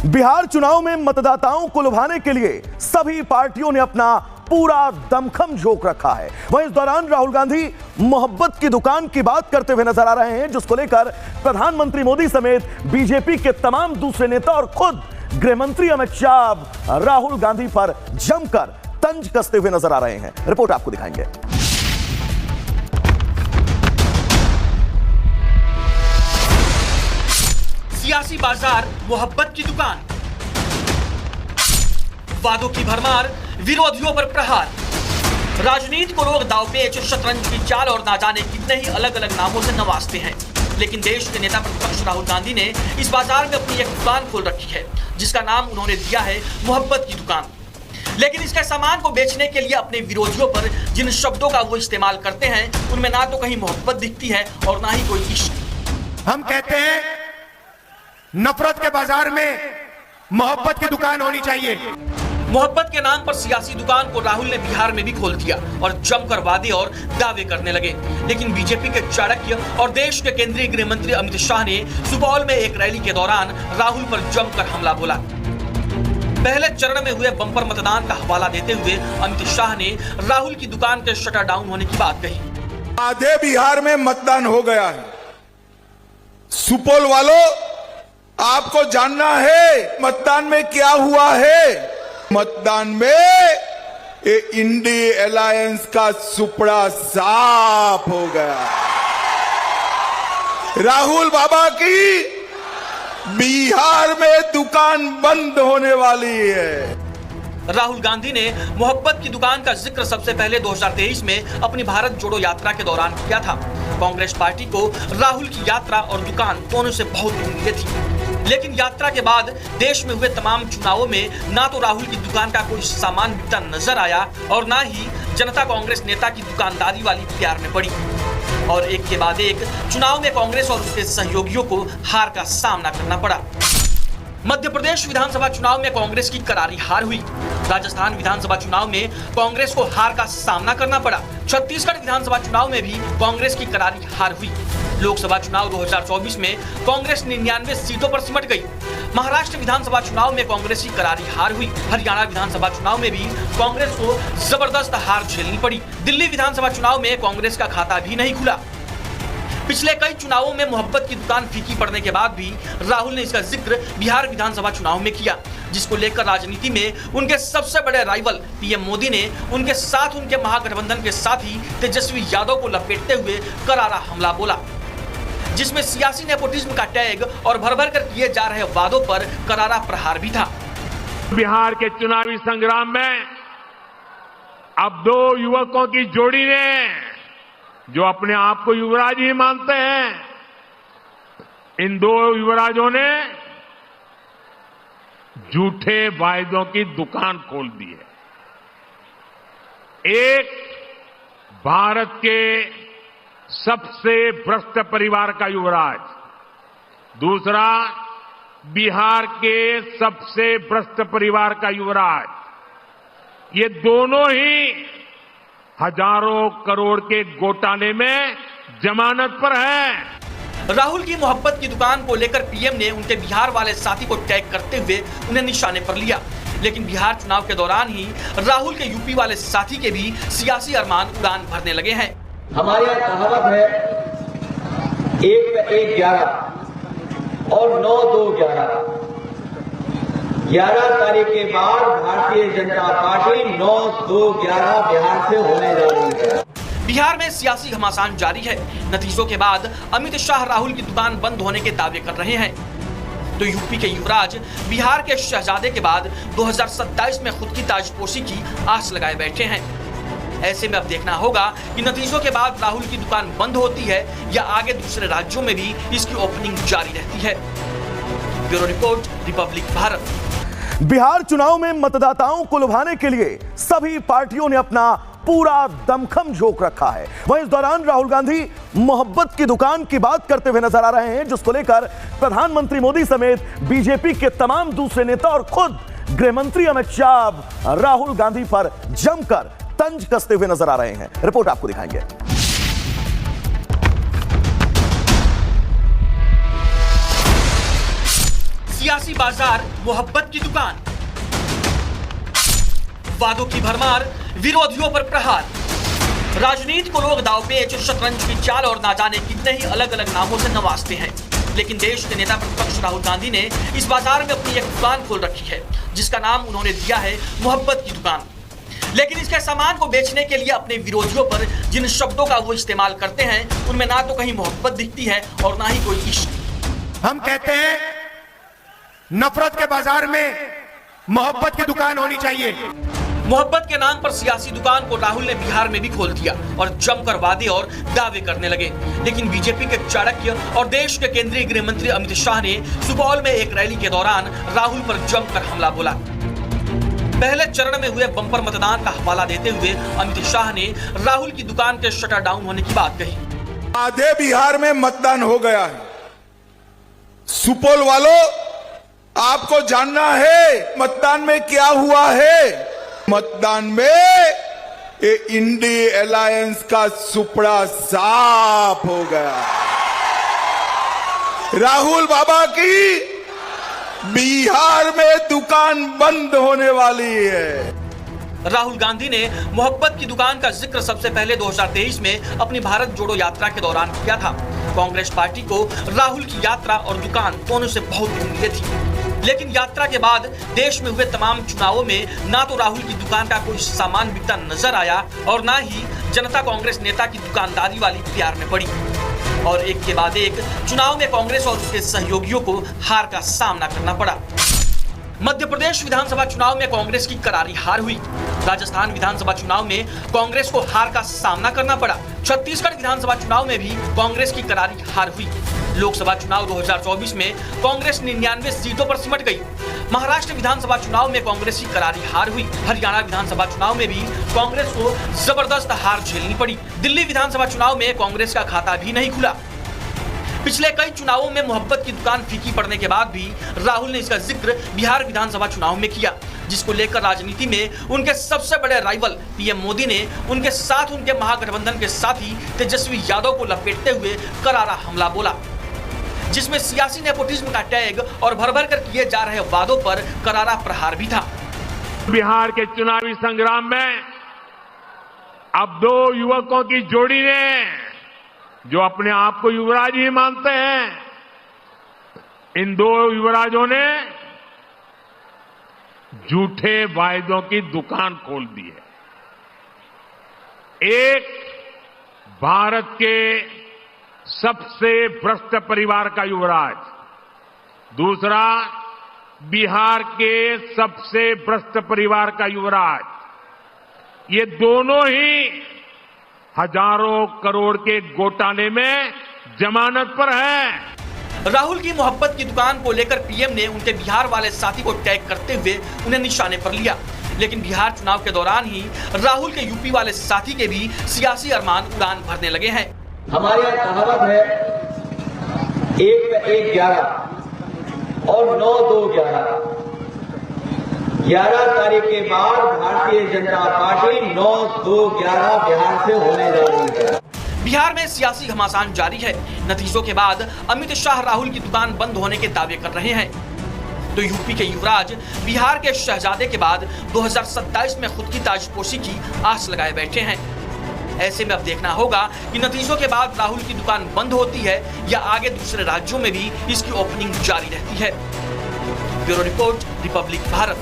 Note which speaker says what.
Speaker 1: बिहार चुनाव में मतदाताओं को लुभाने के लिए सभी पार्टियों ने अपना पूरा दमखम झोंक रखा है। वहीं इस दौरान राहुल गांधी मोहब्बत की दुकान की बात करते हुए नजर आ रहे हैं, जिसको लेकर प्रधानमंत्री मोदी समेत बीजेपी के तमाम दूसरे नेता और खुद गृह मंत्री अमित शाह राहुल गांधी पर जमकर तंज कसते हुए नजर आ रहे हैं। रिपोर्ट आपको दिखाएंगे।
Speaker 2: सियासी बाजार मोहब्बत की दुकान, वादों की भरमार, विरोधियों पर प्रहार, राजनीति को लोग दांवपेच, शतरंज की चाल और ना जाने कितने ही अलग अलग नामों से नवाजते हैं। लेकिन देश के नेता प्रतिपक्ष राहुल गांधी ने इस बाजार में अपनी एक दुकान खोल रखी है, जिसका नाम उन्होंने दिया है मोहब्बत की दुकान। लेकिन इसके सामान को बेचने के लिए अपने विरोधियों पर जिन शब्दों का वो इस्तेमाल करते हैं, उनमें ना तो कहीं मोहब्बत दिखती है और ना ही कोई इश्क।
Speaker 3: हम कहते हैं नफरत के बाजार में मोहब्बत की दुकान होनी चाहिए।
Speaker 2: मोहब्बत के नाम पर सियासी दुकान को राहुल ने बिहार में भी खोल दिया और जमकर वादे और दावे करने लगे। लेकिन बीजेपी के चाणक्य और देश के केंद्रीय गृह मंत्री अमित शाह ने सुपौल में एक रैली के दौरान राहुल पर जमकर हमला बोला। पहले चरण में हुए बम्पर मतदान का हवाला देते हुए अमित शाह ने राहुल की दुकान के शटर डाउन होने की बात कही।
Speaker 4: आधे बिहार में मतदान हो गया है। सुपौल वालों, आपको जानना है मतदान में क्या हुआ है। मतदान में ये इंडी अलायंस का सुपड़ा साफ हो गया। राहुल बाबा की बिहार में दुकान बंद होने वाली है।
Speaker 2: राहुल गांधी ने मोहब्बत की दुकान का जिक्र सबसे पहले 2023 में अपनी भारत जोड़ो यात्रा के दौरान किया था। कांग्रेस पार्टी को राहुल की यात्रा और दुकान दोनों से बहुत उम्मीदें थी। लेकिन यात्रा के बाद देश में हुए तमाम चुनावों में ना तो राहुल की दुकान का कोई सामान बिकता नजर आया और ना ही जनता कांग्रेस नेता की दुकानदारी वाली प्यार में पड़ी। और एक के बाद एक चुनाव में कांग्रेस और उसके सहयोगियों को हार का सामना करना पड़ा। मध्य प्रदेश विधानसभा चुनाव में कांग्रेस की करारी हार हुई। राजस्थान विधानसभा चुनाव में कांग्रेस को हार का सामना करना पड़ा। छत्तीसगढ़ विधानसभा चुनाव में भी कांग्रेस की करारी हार हुई। लोकसभा चुनाव 2024 में कांग्रेस 99 सीटों पर सिमट गई। महाराष्ट्र विधानसभा चुनाव में कांग्रेस की करारी हार हुई। हरियाणा विधानसभा चुनाव में भी कांग्रेस को जबरदस्त हार झेलनी पड़ी। दिल्ली विधानसभा चुनाव में कांग्रेस का खाता भी नहीं खुला। पिछले कई चुनावों में मोहब्बत की दुकान फीकी पड़ने के बाद भी राहुल ने इसका जिक्र बिहार विधानसभा चुनाव में किया, जिसको लेकर राजनीति में उनके सबसे बड़े राइवल पीएम मोदी ने उनके साथ उनके महागठबंधन के साथी तेजस्वी यादव को लपेटते हुए करारा हमला बोला, जिसमें सियासी नेपोटिज्म का टैग और भर भर कर किए जा रहे वादों पर करारा प्रहार भी था।
Speaker 5: बिहार के चुनावी संग्राम में अब दो युवकों की जोड़ी ने, जो अपने आप को युवराज ही मानते हैं, इन दो युवराजों ने झूठे वायदों की दुकान खोल दी है। एक भारत के सबसे भ्रष्ट परिवार का युवराज, दूसरा बिहार के सबसे भ्रष्ट परिवार का युवराज। ये दोनों ही हजारों करोड़ के घोटाले में जमानत पर है।
Speaker 2: राहुल की मोहब्बत की दुकान को लेकर पीएम ने उनके बिहार वाले साथी को टैग करते हुए उन्हें निशाने पर लिया। लेकिन बिहार चुनाव के दौरान ही राहुल के यूपी वाले साथी के भी सियासी अरमान उड़ान भरने लगे हैं।
Speaker 6: हमारे यहाँ कहावत है 1 पे 1 11 और 9 2 11। 11 तारीख के बाद भारतीय जनता पार्टी 9 2 11 बिहार से होने जा रही है।
Speaker 2: बिहार में सियासी घमासान जारी है। नतीजों के बाद अमित शाह राहुल की दुकान बंद होने के दावे कर रहे हैं, तो यूपी के युवराज बिहार के शहजादे के बाद 2027 में खुद की ताजपोशी की आस लगाए बैठे हैं। ऐसे में अब देखना होगा कि नतीजों के बाद राहुल की दुकान बंद होती है या आगे दूसरे राज्यों में भी इसकी ओपनिंग जारी रहती है। Bureau report, Republic Bharat.
Speaker 1: Bihar चुनाव में मतदाताओं को लुभाने के लिए सभी पार्टियों ने अपना पूरा दमखम झोंक रखा है। वहीं इस दौरान राहुल गांधी मोहब्बत की दुकान की बात करते हुए नजर आ रहे हैं, जिसको लेकर प्रधानमंत्री मोदी समेत बीजेपी के तमाम दूसरे नेता और खुद गृह मंत्री अमित शाह राहुल गांधी पर जमकर तंज कसते हुए नजर आ रहे हैं। रिपोर्ट आपको दिखाएंगे।
Speaker 2: सियासी बाजार, मोहब्बत की दुकान, वादों की भरमार, विरोधियों पर प्रहार। राजनीति को लोग दांवपेच, शतरंज की चाल और ना जाने कितने ही अलग अलग नामों से नवाजते हैं, लेकिन देश के नेता प्रतिपक्ष राहुल गांधी ने इस बाजार में अपनी एक दुकान खोल रखी है, जिसका नाम उन्होंने दिया है मोहब्बत की दुकान। लेकिन इसके सामान को बेचने के लिए अपने विरोधियों पर जिन शब्दों का वो इस्तेमाल करते हैं, उनमें ना तो कहीं मोहब्बत दिखती है और ना ही कोई इश्क।
Speaker 3: हम कहते हैं नफरत के बाजार में मोहब्बत की दुकान होनी चाहिए।
Speaker 2: मोहब्बत के नाम पर सियासी दुकान को राहुल ने बिहार में भी खोल दिया और जमकर वादे और दावे करने लगे। लेकिन बीजेपी के चाणक्य और देश के केंद्रीय गृह मंत्री अमित शाह ने सुपौल में एक रैली के दौरान राहुल पर जमकर हमला बोला। पहले चरण में हुए बम्पर मतदान का हवाला देते हुए अमित शाह ने राहुल की दुकान के शटर डाउन होने की बात कही।
Speaker 4: आधे बिहार में मतदान हो गया है। सुपौल वालों, आपको जानना है मतदान में क्या हुआ है। मतदान में ये इंडी अलायंस का सुपड़ा साफ हो गया। राहुल बाबा की बिहार में दुकान बंद होने वाली है।
Speaker 2: राहुल गांधी ने मोहब्बत की दुकान का जिक्र सबसे पहले 2023 में अपनी भारत जोड़ो यात्रा के दौरान किया था। कांग्रेस पार्टी को राहुल की यात्रा और दुकान दोनों से बहुत उम्मीदें थी, लेकिन यात्रा के बाद देश में हुए तमाम चुनावों में ना तो राहुल की दुकान का कोई सामान बिकता नजर आया और ना ही जनता कांग्रेस नेता की दुकानदारी वाली प्यार में पड़ी। और एक के बाद एक चुनाव में कांग्रेस और उसके सहयोगियों को हार का सामना करना पड़ा। मध्य प्रदेश विधानसभा चुनाव में कांग्रेस की करारी हार हुई। राजस्थान विधानसभा चुनाव में कांग्रेस को हार का सामना करना पड़ा। छत्तीसगढ़ विधानसभा चुनाव में भी कांग्रेस की करारी हार हुई। लोकसभा चुनाव 2024 में कांग्रेस 99 सीटों पर सिमट गई। महाराष्ट्र विधानसभा चुनाव में कांग्रेस की करारी हार हुई। हरियाणा विधानसभा चुनाव में भी कांग्रेस को जबरदस्त हार झेलनी पड़ी। दिल्ली विधानसभा चुनाव में कांग्रेस का खाता भी नहीं खुला। पिछले कई चुनावों में मोहब्बत की दुकान फीकी पड़ने के बाद भी राहुल ने इसका जिक्र बिहार विधानसभा चुनाव में किया, जिसको लेकर राजनीति में उनके सबसे बड़े राइवल पीएम मोदी ने उनके साथ उनके महागठबंधन के साथी तेजस्वी यादव को लपेटते हुए करारा हमला बोला, जिसमें सियासी नेपोटिज्म का टैग और भर भर कर किए जा रहे वादों पर करारा प्रहार भी था।
Speaker 5: बिहार के चुनावी संग्राम में अब दो युवकों की जोड़ी ने, जो अपने आप को युवराज ही मानते हैं, इन दो युवराजों ने झूठे वायदों की दुकान खोल दी है। एक भारत के सबसे भ्रष्ट परिवार का युवराज, दूसरा बिहार के सबसे भ्रष्ट परिवार का युवराज। ये दोनों ही हजारों करोड़ के घोटाले में जमानत पर है।
Speaker 2: राहुल की मोहब्बत की दुकान को लेकर पीएम ने उनके बिहार वाले साथी को टैग करते हुए उन्हें निशाने पर लिया, लेकिन बिहार चुनाव के दौरान ही राहुल के यूपी वाले साथी के भी सियासी अरमान उड़ान भरने लगे हैं।
Speaker 6: हमारे यहाँ कहावत है 1 पे 1 11 और 9 2 11। 11 तारीख के बाद भारतीय जनता पार्टी 9 2 11 बिहार से होने जा रही है।
Speaker 2: बिहार में सियासी घमासान जारी है। नतीजों के बाद अमित शाह राहुल की दुकान बंद होने के दावे कर रहे हैं, तो यूपी के युवराज बिहार के शहजादे के बाद 2027 में खुद की ताजपोशी की आस लगाए बैठे हैं। ऐसे में अब देखना होगा कि नतीजों के बाद राहुल की दुकान बंद होती है या आगे दूसरे राज्यों में भी इसकी ओपनिंग जारी रहती है। Bureau report, Republic Bharat.